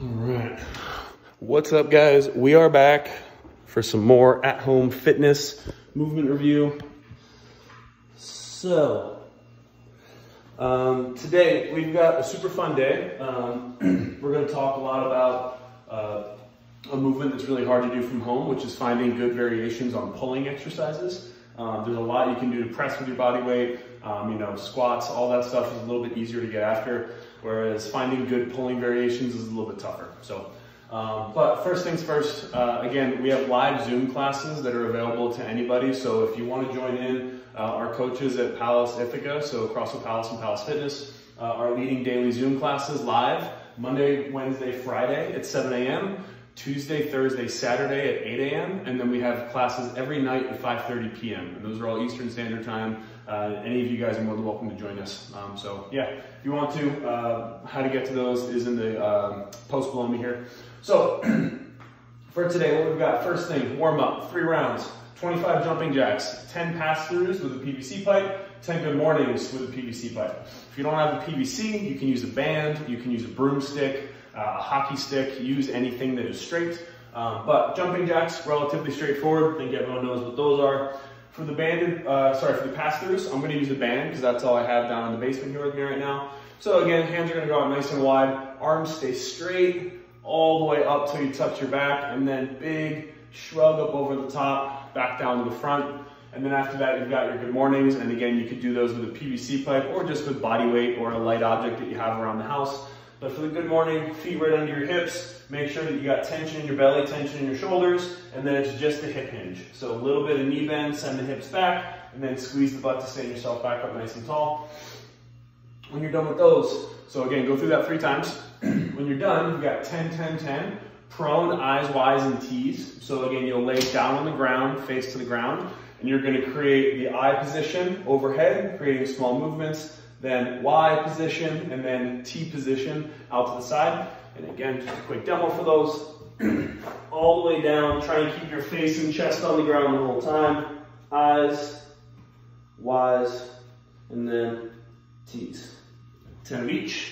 All right. What's up, guys? We are back for some more at-home fitness movement review. So, today we've got a super fun day. We're going to talk a lot about a movement that's really hard to do from home, which is finding good variations on pulling exercises. There's a lot you can do to press with your body weight, squats, all that stuff is a little bit easier to get after, whereas finding good pulling variations is a little bit tougher. So, but first things first, again, we have live Zoom classes that are available to anybody. So if you want to join in, our coaches at Palace Ithaca, so CrossFit Palace and Palace Fitness, are leading daily Zoom classes live Monday, Wednesday, Friday at 7 a.m., Tuesday, Thursday, Saturday at 8 a.m. And then we have classes every night at 5:30 p.m. And those are all Eastern Standard Time. Any of you guys are more than welcome to join us. So yeah, if you want to, how to get to those is in the post below me here. So for today, what we've got, first thing, warm up, 3 rounds, 25 jumping jacks, 10 pass-throughs with a PVC pipe, 10 good mornings with a PVC pipe. If you don't have a PVC, you can use a band, you can use a broomstick, a hockey stick, use anything that is straight. But jumping jacks, relatively straightforward. I think everyone knows what those are. For the for the pass-throughs, I'm gonna use a band because that's all I have down in the basement here with me right now. So again, hands are gonna go out nice and wide, arms stay straight, all the way up till you touch your back, and then big shrug up over the top, back down to the front. And then after that, you've got your good mornings. And again, you could do those with a PVC pipe or just with body weight or a light object that you have around the house. But for the good morning, feet right under your hips, make sure that you got tension in your belly, tension in your shoulders, and then it's just a hip hinge. So a little bit of knee bend, send the hips back, and then squeeze the butt to stand yourself back up nice and tall. When you're done with those, so again, go through that 3 times. When you're done, you've got 10, 10, 10, prone, eyes, Ys, and Ts. So again, you'll lay down on the ground, face to the ground, and you're gonna create the I position overhead, creating small movements, then Y position, and then T position out to the side. And again, just a quick demo for those. All the way down, try and keep your face and chest on the ground the whole time. Eyes, Ys, and then Ts. 10 of each.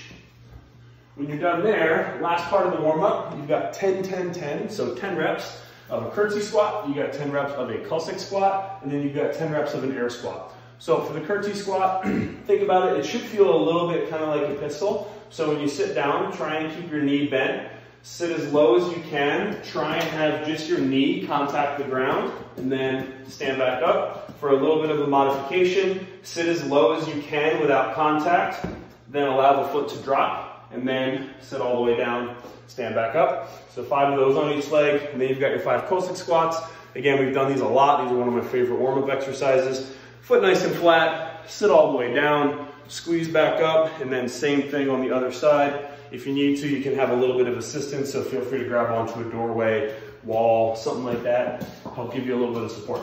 When you're done there, last part of the warm-up, you've got 10, 10, 10, so 10 reps of a curtsy squat, you got 10 reps of a Cossack squat, and then you've got 10 reps of an air squat. So for the curtsy squat, think about it, it should feel a little bit kind of like a pistol. So when you sit down, try and keep your knee bent. Sit as low as you can. Try and have just your knee contact the ground, and then stand back up. For a little bit of a modification, sit as low as you can without contact, then allow the foot to drop, and then sit all the way down, stand back up. So 5 of those on each leg, and then you've got your 5 Cossack squats. Again, we've done these a lot. These are one of my favorite warm-up exercises. Foot nice and flat, sit all the way down, squeeze back up, and then same thing on the other side. If you need to, you can have a little bit of assistance, so feel free to grab onto a doorway, wall, something like that. Help give you a little bit of support.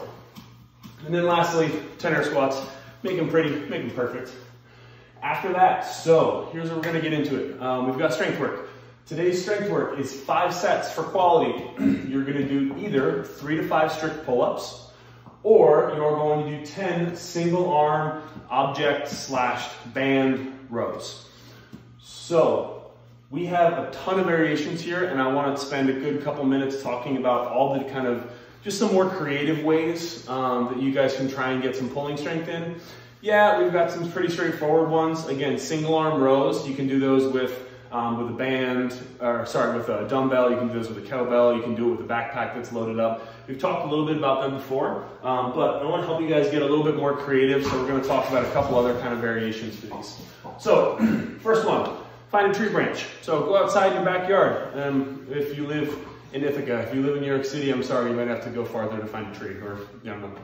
And then lastly, 10 air squats. Make them pretty, make them perfect. After that, so here's where we're gonna get into it. We've got strength work. Today's strength work is 5 sets for quality. You're gonna do either 3 to 5 strict pull-ups, or you're going to do 10 single arm object / band rows. So we have a ton of variations here, and I want to spend a good couple minutes talking about all the kind of just some more creative ways that you guys can try and get some pulling strength in. Yeah, we've got some pretty straightforward ones. Again, single arm rows, you can do those with a band, with a dumbbell. You can do those with a kettlebell. You can do it with a backpack that's loaded up. We've talked a little bit about them before, but I want to help you guys get a little bit more creative, so we're going to talk about a couple other kind of variations for these. So, first one, find a tree branch. So go outside in your backyard. If you live in Ithaca, if you live in New York City, I'm sorry, you might have to go farther to find a tree, or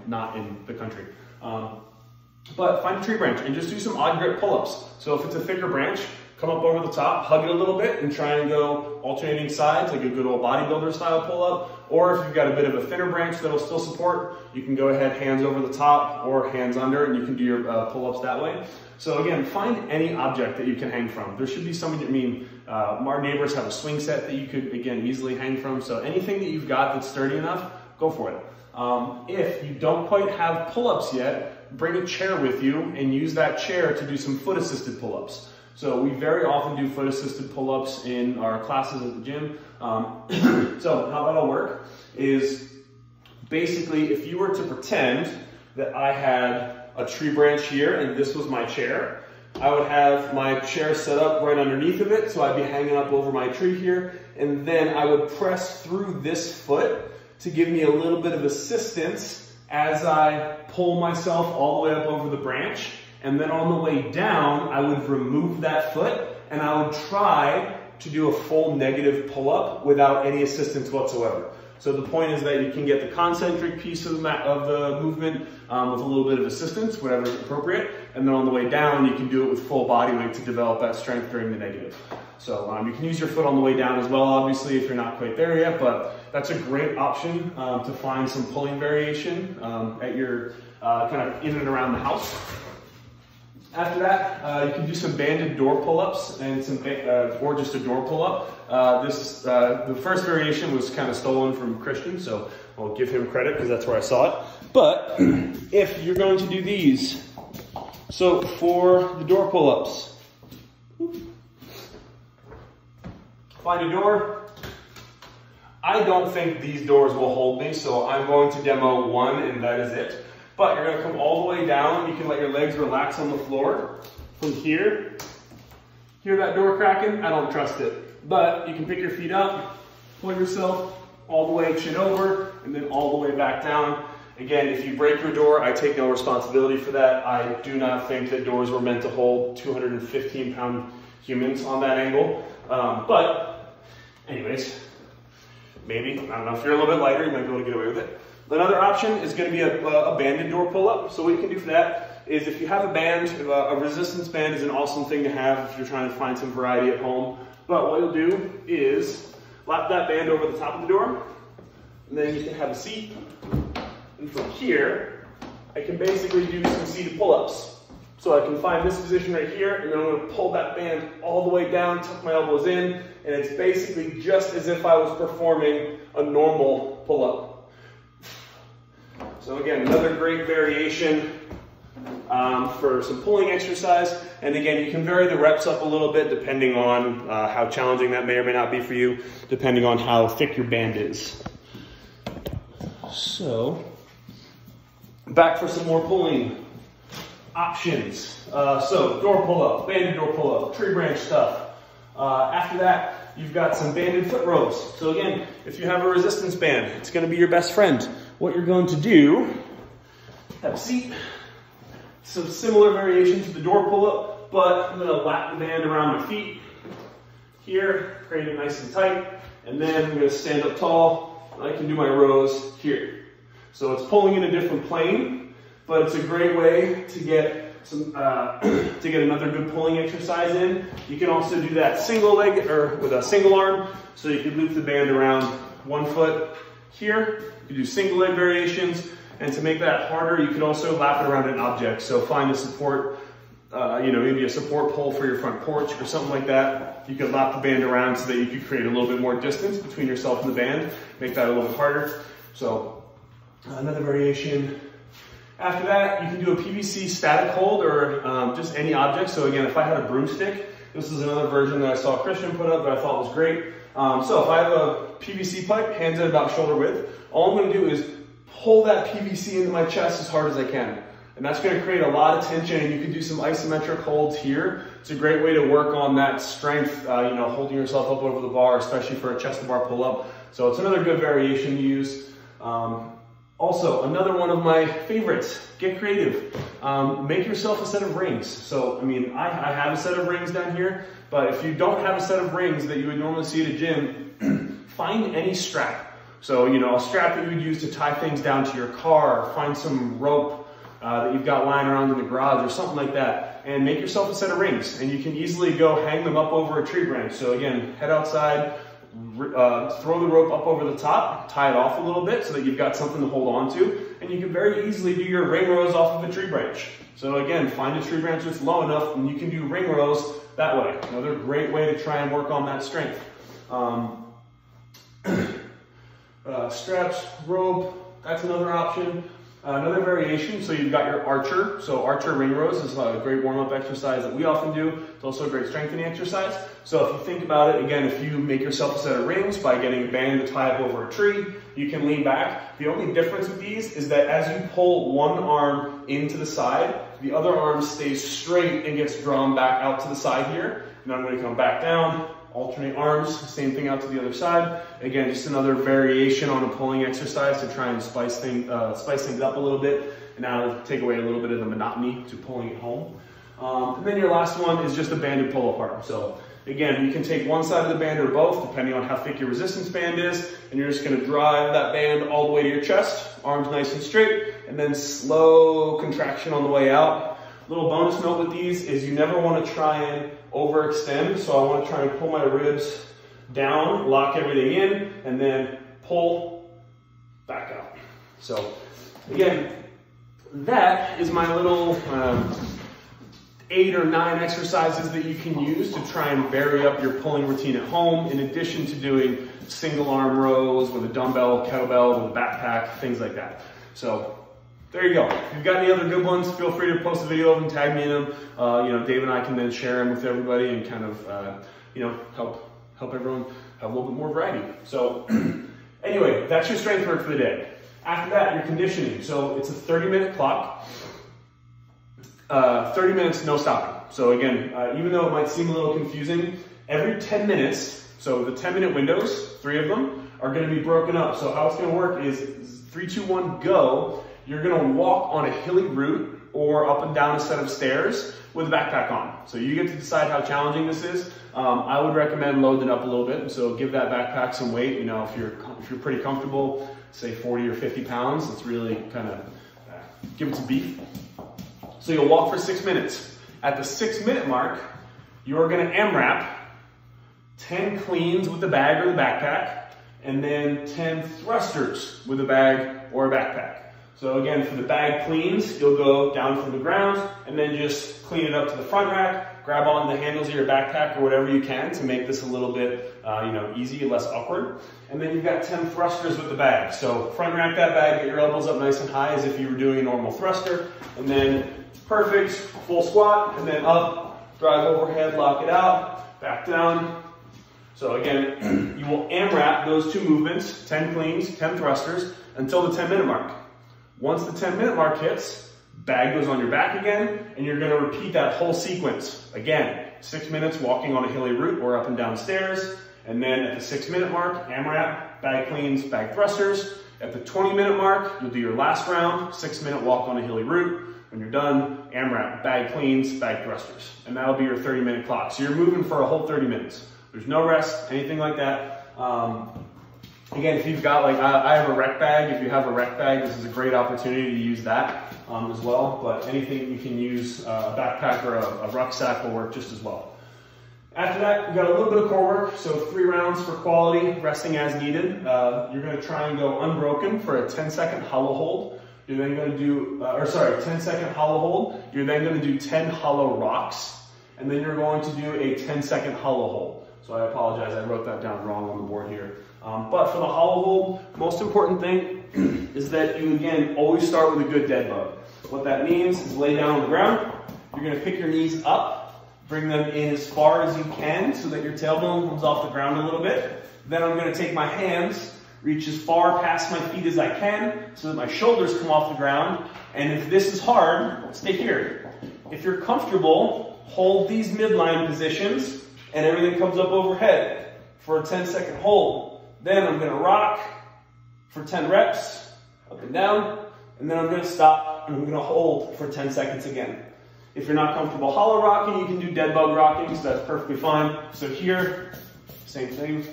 not in the country. But find a tree branch and just do some odd grip pull-ups. So if it's a thicker branch, come up over the top, hug it a little bit, and try and go alternating sides, like a good old bodybuilder style pull-up. Or if you've got a bit of a thinner branch that'll still support, you can go ahead hands over the top or hands under, and you can do your pull-ups that way. So again, find any object that you can hang from. There should be something, our neighbors have a swing set that you could, again, easily hang from. So anything that you've got that's sturdy enough, go for it. If you don't quite have pull-ups yet, bring a chair with you and use that chair to do some foot-assisted pull-ups. So we very often do foot assisted pull-ups in our classes at the gym. So how that'll work is basically if you were to pretend that I had a tree branch here and this was my chair, I would have my chair set up right underneath of it, so I'd be hanging up over my tree here, and then I would press through this foot to give me a little bit of assistance as I pull myself all the way up over the branch, and then on the way down, I would remove that foot, and I would try to do a full negative pull-up without any assistance whatsoever. So the point is that you can get the concentric piece of the movement with a little bit of assistance, whatever is appropriate. And then on the way down, you can do it with full body weight to develop that strength during the negative. So you can use your foot on the way down as well, obviously, if you're not quite there yet, but that's a great option to find some pulling variation at your kind of in and around the house. After that, you can do some banded door pull-ups and some, or just a door pull-up. The first variation was kind of stolen from Christian, so I'll give him credit because that's where I saw it. But if you're going to do these, so for the door pull-ups, find a door. I don't think these doors will hold me, so I'm going to demo one and that is it. But you're going to come all the way down. You can let your legs relax on the floor. From here, hear that door cracking? I don't trust it. But you can pick your feet up, pull yourself all the way chin over, and then all the way back down. Again, if you break your door, I take no responsibility for that. I do not think that doors were meant to hold 215-pound humans on that angle. But anyways, maybe, I don't know, if you're a little bit lighter, you might be able to get away with it. Another option is going to be a banded door pull-up. So what you can do for that is if you have a band, a resistance band is an awesome thing to have if you're trying to find some variety at home. But what you'll do is lap that band over the top of the door, and then you can have a seat. And from here, I can basically do some seated pull-ups. So I can find this position right here, and then I'm going to pull that band all the way down, tuck my elbows in, and it's basically just as if I was performing a normal pull-up. So again, another great variation for some pulling exercise. And again, you can vary the reps up a little bit depending on how challenging that may or may not be for you, depending on how thick your band is. So, back for some more pulling options. So, door pull-up, banded door pull-up, tree branch stuff. After that, you've got some banded foot rows. So again, if you have a resistance band, it's going to be your best friend. What you're going to do, have a seat, some similar variation to the door pull-up, but I'm going to lap the band around my feet here, create it nice and tight, and then I'm going to stand up tall, and I can do my rows here. So it's pulling in a different plane, but it's a great way to get some to get another good pulling exercise in. You can also do that single leg or with a single arm, so you can loop the band around one foot here. You can do single leg variations, and to make that harder, you can also lap it around an object. So find a support, maybe a support pole for your front porch or something like that. You could lap the band around so that you could create a little bit more distance between yourself and the band, make that a little bit harder. So another variation. After that, you can do a PVC static hold or just any object. So again, if I had a broomstick, this is another version that I saw Christian put up that I thought was great. So if I have a PVC pipe, hands at about shoulder width, all I'm going to do is pull that PVC into my chest as hard as I can. And that's going to create a lot of tension, and you can do some isometric holds here. It's a great way to work on that strength, holding yourself up over the bar, especially for a chest to bar pull-up. So it's another good variation to use. Also, another one of my favorites, get creative. Make yourself a set of rings. So, I have a set of rings down here, but if you don't have a set of rings that you would normally see at a gym, find any strap. So, a strap that you would use to tie things down to your car, find some rope that you've got lying around in the garage or something like that, and make yourself a set of rings. And you can easily go hang them up over a tree branch. So again, head outside, throw the rope up over the top, tie it off a little bit so that you've got something to hold on to, and you can very easily do your ring rows off of a tree branch. So again, find a tree branch that's low enough and you can do ring rows that way. Another great way to try and work on that strength. Straps, rope, that's another option. Another variation, so you've got your archer. So archer ring rows is a great warm-up exercise that we often do. It's also a great strengthening exercise. So if you think about it, again, if you make yourself a set of rings by getting a band to tie up over a tree, you can lean back. The only difference with these is that as you pull one arm into the side, the other arm stays straight and gets drawn back out to the side here. And I'm going to come back down, alternate arms, same thing out to the other side. Again, just another variation on a pulling exercise to try and spice things up a little bit and now take away a little bit of the monotony to pulling it home. And then your last one is just a banded pull-up arm. So again, you can take one side of the band or both, depending on how thick your resistance band is, and you're just going to drive that band all the way to your chest, arms nice and straight, and then slow contraction on the way out. Little bonus note with these is you never want to try and overextend, so I want to try and pull my ribs down, lock everything in, and then pull back out. So again, that is my little 8 or 9 exercises that you can use to try and vary up your pulling routine at home, in addition to doing single arm rows with a dumbbell, kettlebell, with a backpack, things like that. So there you go. If you've got any other good ones, feel free to post a video of them, tag me in them. Dave and I can then share them with everybody and kind of, help everyone have a little bit more variety. So anyway, that's your strength work for the day. After that, your conditioning. So it's a 30-minute clock. 30 minutes, no stopping. So again, even though it might seem a little confusing, every 10 minutes, so the 10-minute windows, 3 of them, are going to be broken up. So how it's going to work is 3, 2, 1, go. You're going to walk on a hilly route or up and down a set of stairs with a backpack on. So you get to decide how challenging this is. I would recommend loading it up a little bit. So give that backpack some weight. You know, if you're pretty comfortable, say 40 or 50 pounds, it's really kind of give it some beef. So you'll walk for 6 minutes. At the 6-minute mark, you're going to AMRAP 10 cleans with the bag or the backpack, and then 10 thrusters with a bag or a backpack. So again, for the bag cleans, you'll go down from the ground and then just clean it up to the front rack, grab on the handles of your backpack or whatever you can to make this a little bit easy and less awkward. And then you've got 10 thrusters with the bag. So front rack that bag, get your elbows up nice and high as if you were doing a normal thruster, and then perfect, full squat, and then up, drive overhead, lock it out, back down. So again, you will AMRAP those 2 movements, 10 cleans, 10 thrusters, until the 10-minute mark. Once the 10-minute mark hits, bag goes on your back again, and you're gonna repeat that whole sequence. Again, 6 minutes walking on a hilly route or up and down stairs, and then at the 6-minute mark, AMRAP, bag cleans, bag thrusters. At the 20-minute mark, you'll do your last round, 6-minute walk on a hilly route. When you're done, AMRAP, bag cleans, bag thrusters. And that'll be your 30-minute clock. So you're moving for a whole 30 minutes. There's no rest, anything like that. Again, if you've got, I have a rec bag. If you have a rec bag, this is a great opportunity to use that as well. But anything you can use, a backpack or a rucksack will work just as well. After that, we've got a little bit of core work. So 3 rounds for quality, resting as needed. You're gonna try and go unbroken for a 10-second hollow hold. You're then going to do, 10-second hollow hold. You're then going to do 10 hollow rocks, and then you're going to do a 10-second hollow hold. So I apologize, I wrote that down wrong on the board here. But for the hollow hold, most important thing is that you, again, always start with a good dead bug. What that means is lay down on the ground. You're going to pick your knees up, bring them in as far as you can so that your tailbone comes off the ground a little bit. Then I'm going to take my hands, reach as far past my feet as I can so that my shoulders come off the ground. And if this is hard, stay here. If you're comfortable, hold these midline positions and everything comes up overhead for a 10-second hold. Then I'm gonna rock for 10 reps, up and down, and then I'm gonna stop and I'm gonna hold for 10 seconds again. If you're not comfortable hollow rocking, you can do dead bug rocking, so that's perfectly fine. So here, same thing.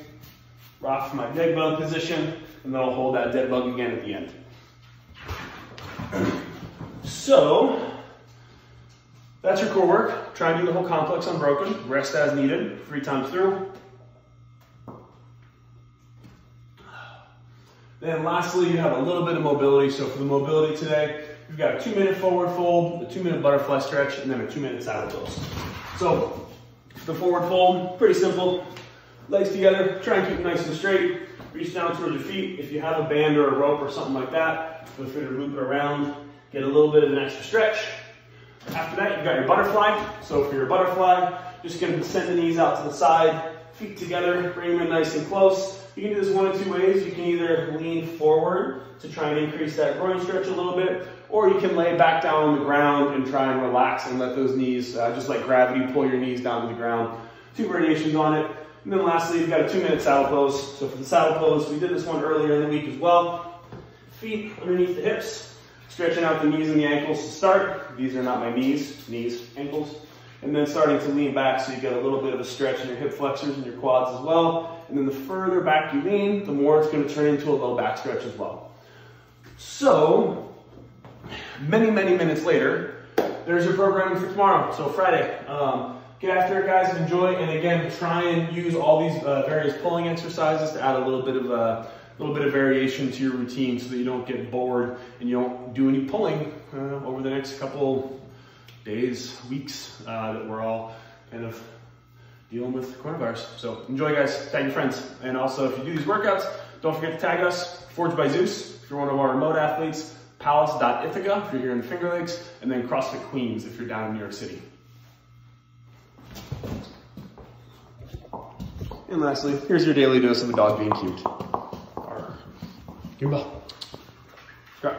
Rock from my dead bug position, and then I'll hold that dead bug again at the end. So, that's your core work. Try and do the whole complex unbroken. Rest as needed, 3 times through. Then lastly, you have a little bit of mobility. So for the mobility today, you've got a 2-minute forward fold, a 2-minute butterfly stretch, and then a 2-minute saddle pose. So the forward fold, pretty simple. Legs together, try and keep it nice and straight. reach down towards your feet. If you have a band or a rope or something like that, feel free to loop it around, get a little bit of an extra stretch. After that, you've got your butterfly. So for your butterfly, just gonna send the knees out to the side, feet together, bring them in nice and close. You can do this one of two ways. You can either lean forward to try and increase that groin stretch a little bit, or you can lay back down on the ground and try and relax and let those knees, just like gravity, pull your knees down to the ground. 2 variations on it. And then lastly, you've got a 2-minute saddle pose. So for the saddle pose, we did this one earlier in the week as well. Feet underneath the hips, stretching out the knees and the ankles to start. These are not my knees, ankles. And then starting to lean back so you get a little bit of a stretch in your hip flexors and your quads as well. And then the further back you lean, the more it's going to turn into a low back stretch as well. So, many minutes later, there's your programming for tomorrow. So Friday, get after it, guys, enjoy. And again, try and use all these various pulling exercises to add a little bit of variation to your routine so that you don't get bored and you don't do any pulling over the next couple days, weeks that we're all kind of dealing with coronavirus. So enjoy, guys. Tag your friends. And also, if you do these workouts, don't forget to tag us, Forged by Zeus, if you're one of our remote athletes, Palace.Ithaca, if you're here in the Finger Lakes, and then CrossFit Queens, if you're down in New York City. And lastly, here's your daily dose of the dog being cute. Goomba. Right.